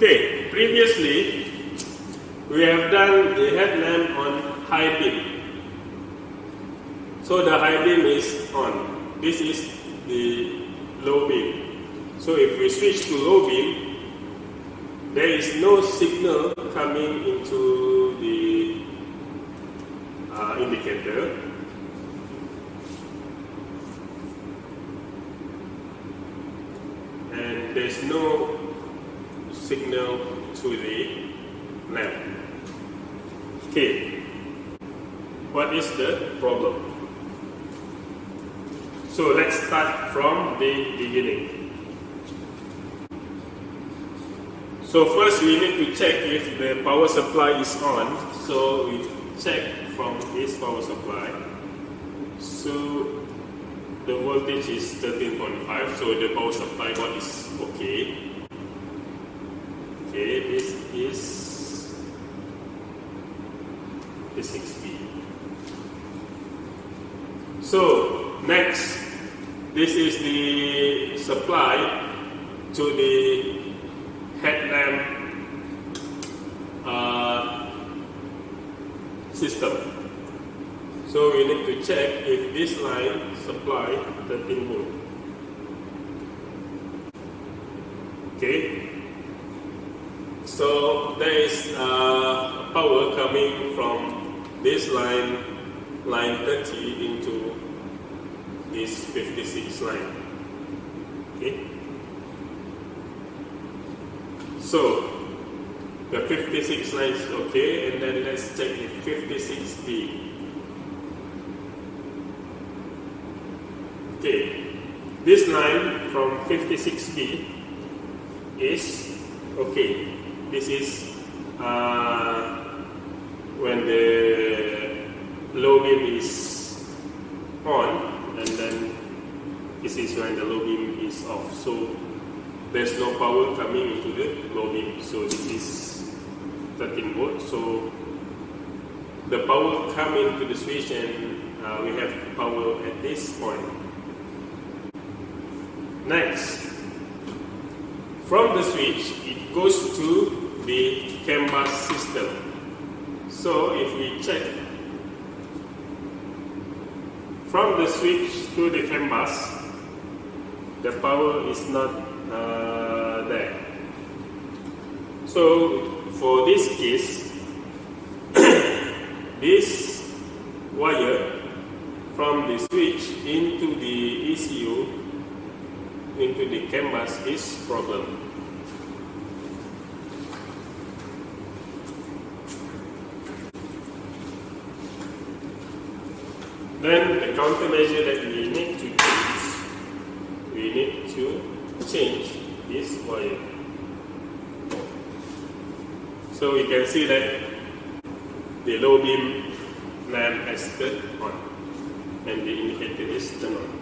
Okay, previously we have done the headlamp on high beam. So the high beam is on. This is the low beam. So if we switch to low beam, there is no signal coming into the indicator. And there's no signal to the lamp. Okay, what is the problem? So let's start from the beginning. So first we need to check if the power supply is on. So we check from this power supply. So the voltage is 13.5, so the power supply board is okay. Okay, this is the 6B. So next, this is the supply to the headlamp system. So we need to check if this line supply 13 volt. Okay. So there is power coming from this line 30 into this 56 line. Okay. So the 56 line is okay, and then let's check the 56B. Okay, this line from 56B is okay. This is when the low beam is on, and then this is when the low beam is off. So there's no power coming into the low beam. So this is 13 volts. So the power coming to the switch, and we have power at this point. Next, from the switch, it goes to the CAN bus system. So if we check from the switch to the CAN bus, the power is not there. So for this case, this wire from the switch into the ECU into the CAN bus is problem. Then the countermeasure that we need to do is we need to change this wire. So we can see that the low beam lamp has turned on and the indicator is turned on.